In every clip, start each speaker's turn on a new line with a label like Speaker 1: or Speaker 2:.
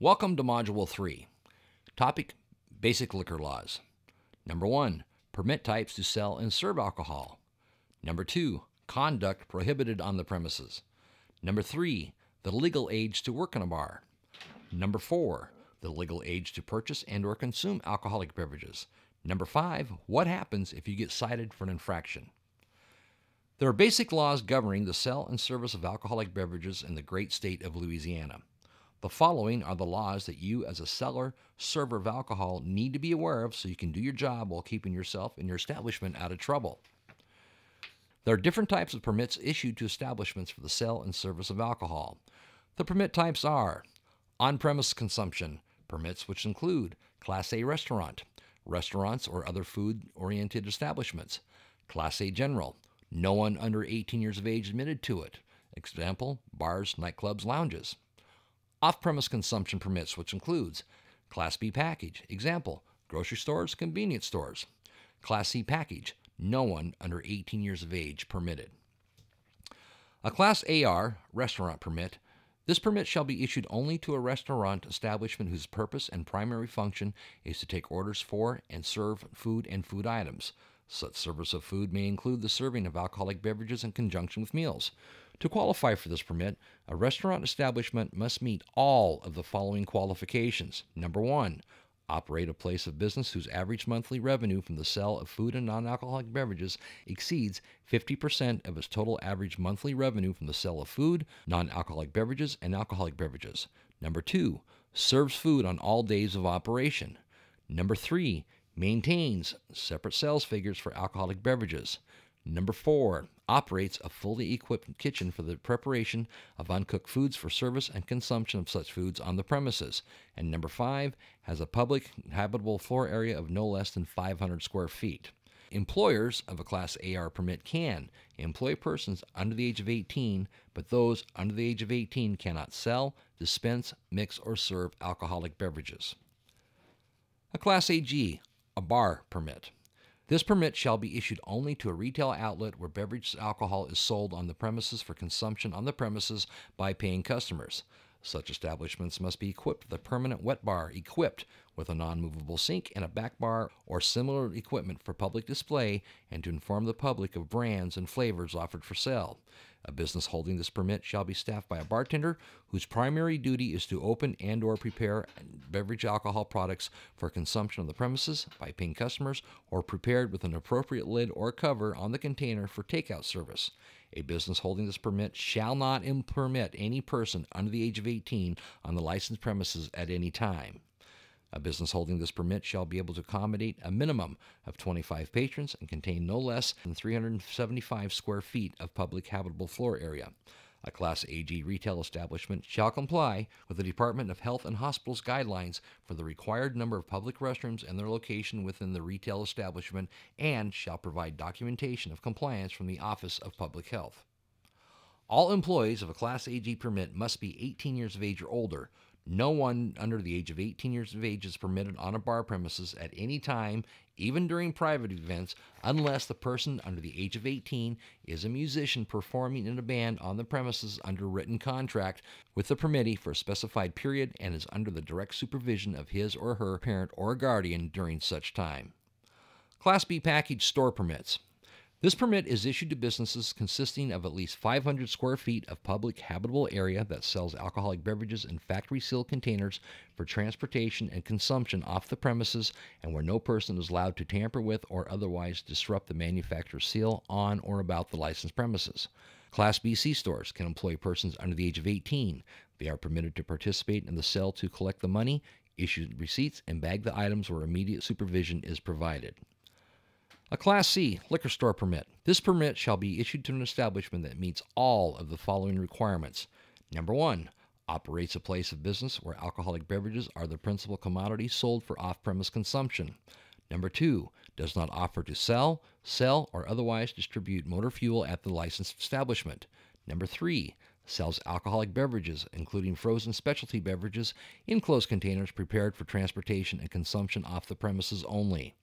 Speaker 1: Welcome to Module 3. Topic: Basic Liquor Laws. Number 1. Permit types to sell and serve alcohol. Number 2. Conduct prohibited on the premises. Number 3. The legal age to work in a bar. Number 4. The legal age to purchase and or consume alcoholic beverages. Number 5. What happens if you get cited for an infraction? There are basic laws governing the sale and service of alcoholic beverages in the great state of Louisiana. The following are the laws that you as a seller, server of alcohol need to be aware of so you can do your job while keeping yourself and your establishment out of trouble. There are different types of permits issued to establishments for the sale and service of alcohol. The permit types are on-premise consumption permits, which include Class A restaurant, restaurants or other food-oriented establishments. Class A general, no one under 18 years of age admitted to it. Example, bars, nightclubs, lounges. Off-premise consumption permits, which includes Class B package. Example, grocery stores, convenience stores. Class C package, no one under 18 years of age permitted. A Class AR restaurant permit. This permit shall be issued only to a restaurant establishment whose purpose and primary function is to take orders for and serve food and food items. Such service of food may include the serving of alcoholic beverages in conjunction with meals. To qualify for this permit, a restaurant establishment must meet all of the following qualifications. Number 1, operate a place of business whose average monthly revenue from the sale of food and non-alcoholic beverages exceeds 50% of its total average monthly revenue from the sale of food, non-alcoholic beverages, and alcoholic beverages. Number 2, serves food on all days of operation. Number 3, maintains separate sales figures for alcoholic beverages. Number 4, operates a fully equipped kitchen for the preparation of uncooked foods for service and consumption of such foods on the premises. And number 5, has a public habitable floor area of no less than 500 square feet. Employers of a Class AR permit can employ persons under the age of 18, but those under the age of 18 cannot sell, dispense, mix, or serve alcoholic beverages. A Class AG, a bar permit. This permit shall be issued only to a retail outlet where beverage alcohol is sold on the premises for consumption on the premises by paying customers. Such establishments must be equipped with a permanent wet bar equipped with a non-movable sink and a back bar or similar equipment for public display and to inform the public of brands and flavors offered for sale. A business holding this permit shall be staffed by a bartender whose primary duty is to open and or prepare beverage alcohol products for consumption on the premises by paying customers or prepared with an appropriate lid or cover on the container for takeout service. A business holding this permit shall not permit any person under the age of 18 on the licensed premises at any time. A business holding this permit shall be able to accommodate a minimum of 25 patrons and contain no less than 375 square feet of public habitable floor area. A Class AG retail establishment shall comply with the Department of Health and Hospitals guidelines for the required number of public restrooms and their location within the retail establishment and shall provide documentation of compliance from the Office of Public Health. All employees of a Class AG permit must be 18 years of age or older. No one under the age of 18 years of age is permitted on a bar premises at any time, even during private events, unless the person under the age of 18 is a musician performing in a band on the premises under written contract with the permittee for a specified period and is under the direct supervision of his or her parent or guardian during such time. Class B package store permits. This permit is issued to businesses consisting of at least 500 square feet of public habitable area that sells alcoholic beverages in factory-sealed containers for transportation and consumption off the premises and where no person is allowed to tamper with or otherwise disrupt the manufacturer's seal on or about the licensed premises. Class B C-stores can employ persons under the age of 18. They are permitted to participate in the sale to collect the money, issue receipts, and bag the items where immediate supervision is provided. A Class C liquor store permit. This permit shall be issued to an establishment that meets all of the following requirements. Number 1, operates a place of business where alcoholic beverages are the principal commodity sold for off-premise consumption. Number 2, does not offer to sell, or otherwise distribute motor fuel at the licensed establishment. Number 3, sells alcoholic beverages, including frozen specialty beverages, in closed containers prepared for transportation and consumption off the premises only.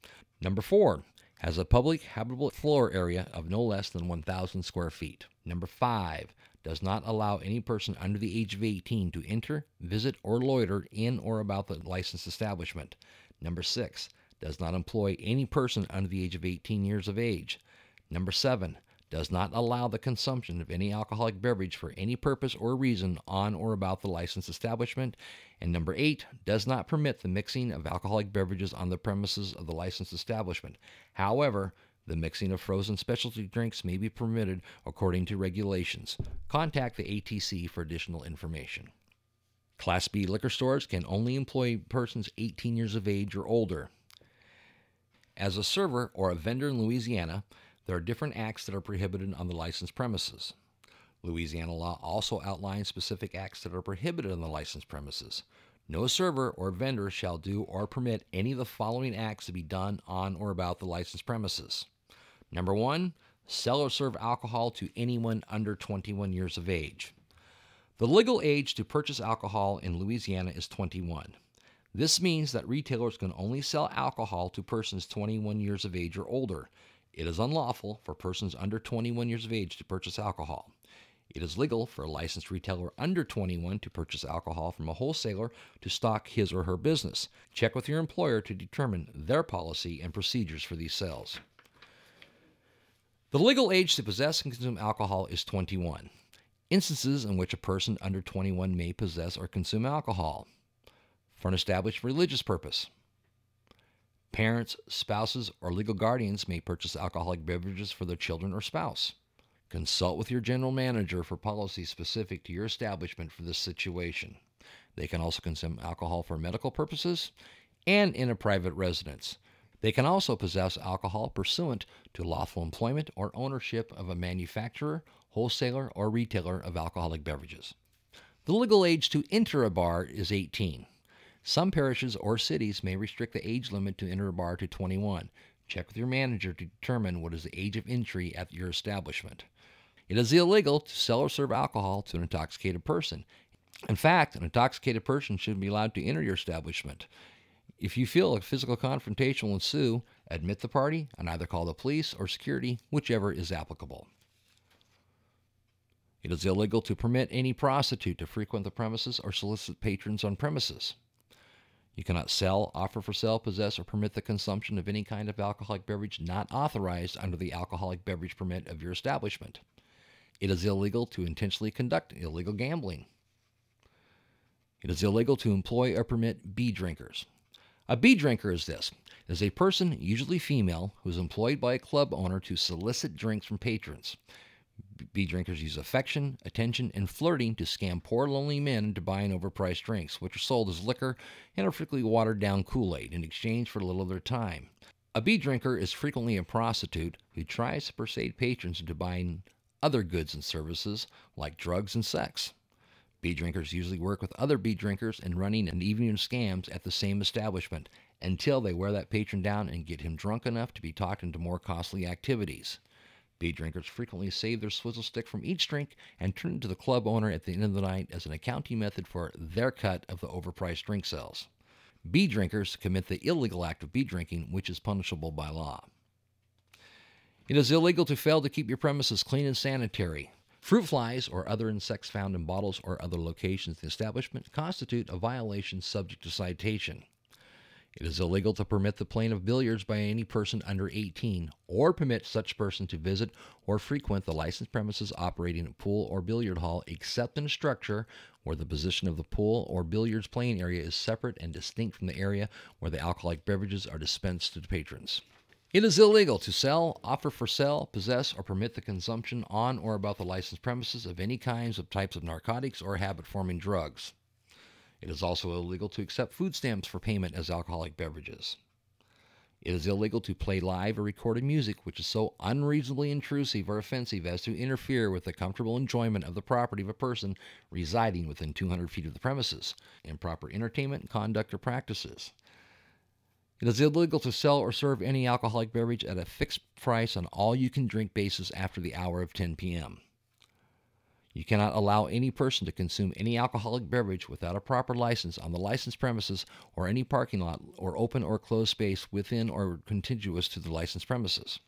Speaker 1: Number 4, has a public habitable floor area of no less than 1,000 square feet. Number 5, does not allow any person under the age of 18 to enter, visit, or loiter in or about the licensed establishment. Number 6, does not employ any person under the age of 18 years of age. Number 7, does not allow the consumption of any alcoholic beverage for any purpose or reason on or about the licensed establishment. And number 8, does not permit the mixing of alcoholic beverages on the premises of the licensed establishment. However, the mixing of frozen specialty drinks may be permitted according to regulations. Contact the ATC for additional information. Class B liquor stores can only employ persons 18 years of age or older. As a server or a vendor in Louisiana, there are different acts that are prohibited on the licensed premises. Louisiana law also outlines specific acts that are prohibited on the licensed premises. No server or vendor shall do or permit any of the following acts to be done on or about the licensed premises. Number 1, sell or serve alcohol to anyone under 21 years of age. The legal age to purchase alcohol in Louisiana is 21. This means that retailers can only sell alcohol to persons 21 years of age or older. It is unlawful for persons under 21 years of age to purchase alcohol. It is legal for a licensed retailer under 21 to purchase alcohol from a wholesaler to stock his or her business. Check with your employer to determine their policy and procedures for these sales. The legal age to possess and consume alcohol is 21. Instances in which a person under 21 may possess or consume alcohol: for an established religious purpose. Parents, spouses, or legal guardians may purchase alcoholic beverages for their children or spouse. Consult with your general manager for policies specific to your establishment for this situation. They can also consume alcohol for medical purposes and in a private residence. They can also possess alcohol pursuant to lawful employment or ownership of a manufacturer, wholesaler, or retailer of alcoholic beverages. The legal age to enter a bar is 18. Some parishes or cities may restrict the age limit to enter a bar to 21. Check with your manager to determine what is the age of entry at your establishment. It is illegal to sell or serve alcohol to an intoxicated person. In fact, an intoxicated person shouldn't be allowed to enter your establishment. If you feel a physical confrontation will ensue, admit the party and either call the police or security, whichever is applicable. It is illegal to permit any prostitute to frequent the premises or solicit patrons on premises. You cannot sell, offer for sale, possess, or permit the consumption of any kind of alcoholic beverage not authorized under the alcoholic beverage permit of your establishment. It is illegal to intentionally conduct illegal gambling. It is illegal to employ or permit bee drinkers. A bee drinker is this. It is a person, usually female, who is employed by a club owner to solicit drinks from patrons. Bee drinkers use affection, attention, and flirting to scam poor lonely men into buying overpriced drinks, which are sold as liquor and are frequently watered-down Kool-Aid in exchange for a little of their time. A bee drinker is frequently a prostitute who tries to persuade patrons into buying other goods and services like drugs and sex. Bee drinkers usually work with other bee drinkers in running an evening of scams at the same establishment until they wear that patron down and get him drunk enough to be talked into more costly activities. Bee drinkers frequently save their swizzle stick from each drink and turn it to the club owner at the end of the night as an accounting method for their cut of the overpriced drink sales. Bee drinkers commit the illegal act of bee drinking, which is punishable by law. It is illegal to fail to keep your premises clean and sanitary. Fruit flies or other insects found in bottles or other locations in the establishment constitute a violation subject to citation. It is illegal to permit the playing of billiards by any person under 18 or permit such person to visit or frequent the licensed premises operating a pool or billiard hall except in a structure where the position of the pool or billiards playing area is separate and distinct from the area where the alcoholic beverages are dispensed to the patrons. It is illegal to sell, offer for sale, possess, or permit the consumption on or about the licensed premises of any kinds of types of narcotics or habit-forming drugs. It is also illegal to accept food stamps for payment as alcoholic beverages. It is illegal to play live or recorded music which is so unreasonably intrusive or offensive as to interfere with the comfortable enjoyment of the property of a person residing within 200 feet of the premises, improper entertainment, conduct, or practices. It is illegal to sell or serve any alcoholic beverage at a fixed price on all-you-can-drink basis after the hour of 10 p.m. You cannot allow any person to consume any alcoholic beverage without a proper license on the licensed premises or any parking lot or open or closed space within or contiguous to the licensed premises.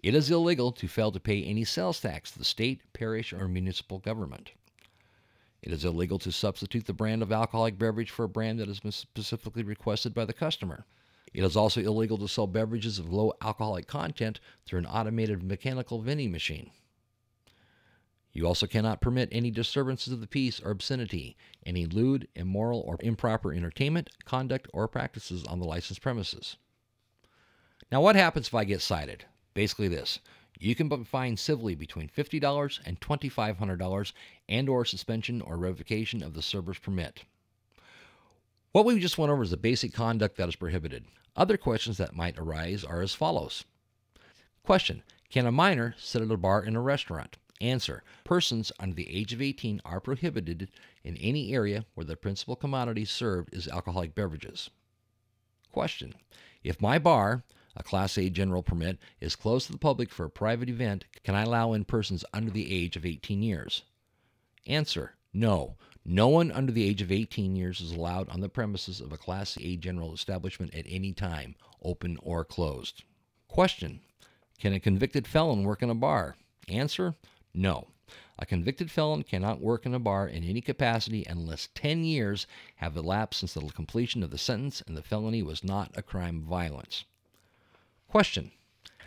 Speaker 1: It is illegal to fail to pay any sales tax to the state, parish, or municipal government. It is illegal to substitute the brand of alcoholic beverage for a brand that has been specifically requested by the customer. It is also illegal to sell beverages of low alcoholic content through an automated mechanical vending machine. You also cannot permit any disturbances of the peace or obscenity, any lewd, immoral, or improper entertainment, conduct, or practices on the licensed premises. Now, what happens if I get cited? Basically this. You can be fined civilly between $50 and $2,500 and/or suspension or revocation of the server's permit. What we just went over is the basic conduct that is prohibited. Other questions that might arise are as follows. Question: can a minor sit at a bar in a restaurant? Answer: persons under the age of 18 are prohibited in any area where the principal commodity served is alcoholic beverages. Question: if my bar, a Class A general permit, is closed to the public for a private event, can I allow in persons under the age of 18 years? Answer: no. No one under the age of 18 years is allowed on the premises of a Class A general establishment at any time, open or closed. Question: can a convicted felon work in a bar? Answer: no. A convicted felon cannot work in a bar in any capacity unless 10 years have elapsed since the completion of the sentence and the felony was not a crime of violence. Question: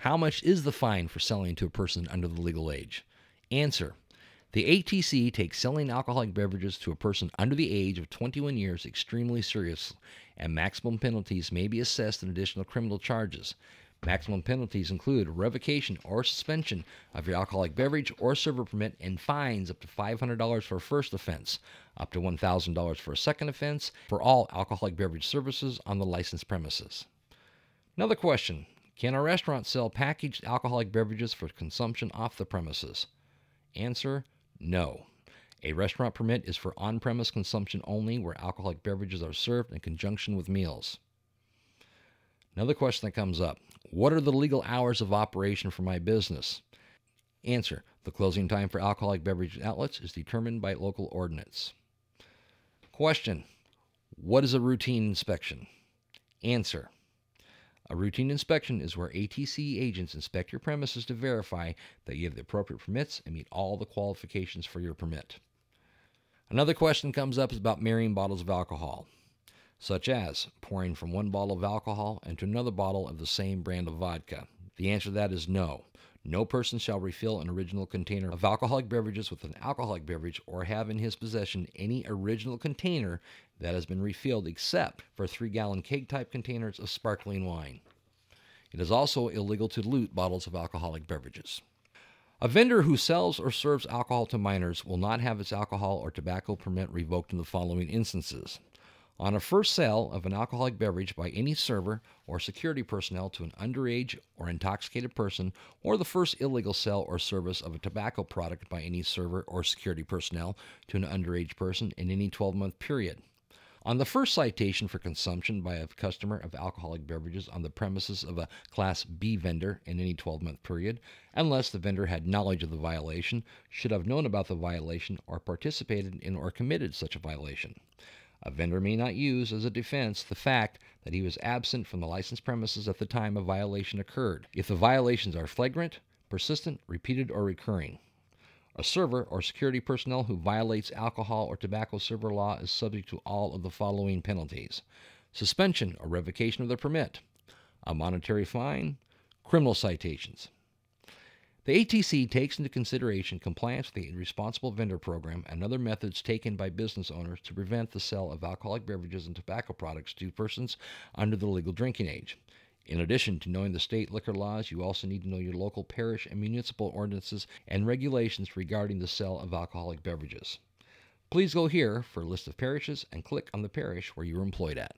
Speaker 1: how much is the fine for selling to a person under the legal age? Answer: the ATC takes selling alcoholic beverages to a person under the age of 21 years extremely serious, and maximum penalties may be assessed in additional criminal charges. Maximum penalties include revocation or suspension of your alcoholic beverage or server permit and fines up to $500 for a first offense, up to $1,000 for a second offense for all alcoholic beverage services on the licensed premises. Another question: can a restaurant sell packaged alcoholic beverages for consumption off the premises? Answer: no. A restaurant permit is for on-premise consumption only where alcoholic beverages are served in conjunction with meals. Another question that comes up: what are the legal hours of operation for my business? Answer: the closing time for alcoholic beverage outlets is determined by local ordinance. Question: what is a routine inspection? Answer: a routine inspection is where ATC agents inspect your premises to verify that you have the appropriate permits and meet all the qualifications for your permit. Another question comes up is about marrying bottles of alcohol, such as pouring from one bottle of alcohol into another bottle of the same brand of vodka. The answer to that is no. No person shall refill an original container of alcoholic beverages with an alcoholic beverage or have in his possession any original container that has been refilled except for 3-gallon keg-type containers of sparkling wine. It is also illegal to loot bottles of alcoholic beverages. A vendor who sells or serves alcohol to minors will not have its alcohol or tobacco permit revoked in the following instances: on a first sale of an alcoholic beverage by any server or security personnel to an underage or intoxicated person, or the first illegal sale or service of a tobacco product by any server or security personnel to an underage person in any 12-month period. On the first citation for consumption by a customer of alcoholic beverages on the premises of a Class B vendor in any 12-month period, unless the vendor had knowledge of the violation, should have known about the violation, or participated in or committed such a violation. A vendor may not use as a defense the fact that he was absent from the licensed premises at the time a violation occurred, if the violations are flagrant, persistent, repeated, or recurring. A server or security personnel who violates alcohol or tobacco server law is subject to all of the following penalties: suspension or revocation of their permit, a monetary fine, criminal citations. The ATC takes into consideration compliance with the Responsible Vendor Program and other methods taken by business owners to prevent the sale of alcoholic beverages and tobacco products to persons under the legal drinking age. In addition to knowing the state liquor laws, you also need to know your local parish and municipal ordinances and regulations regarding the sale of alcoholic beverages. Please go here for a list of parishes and click on the parish where you are employed at.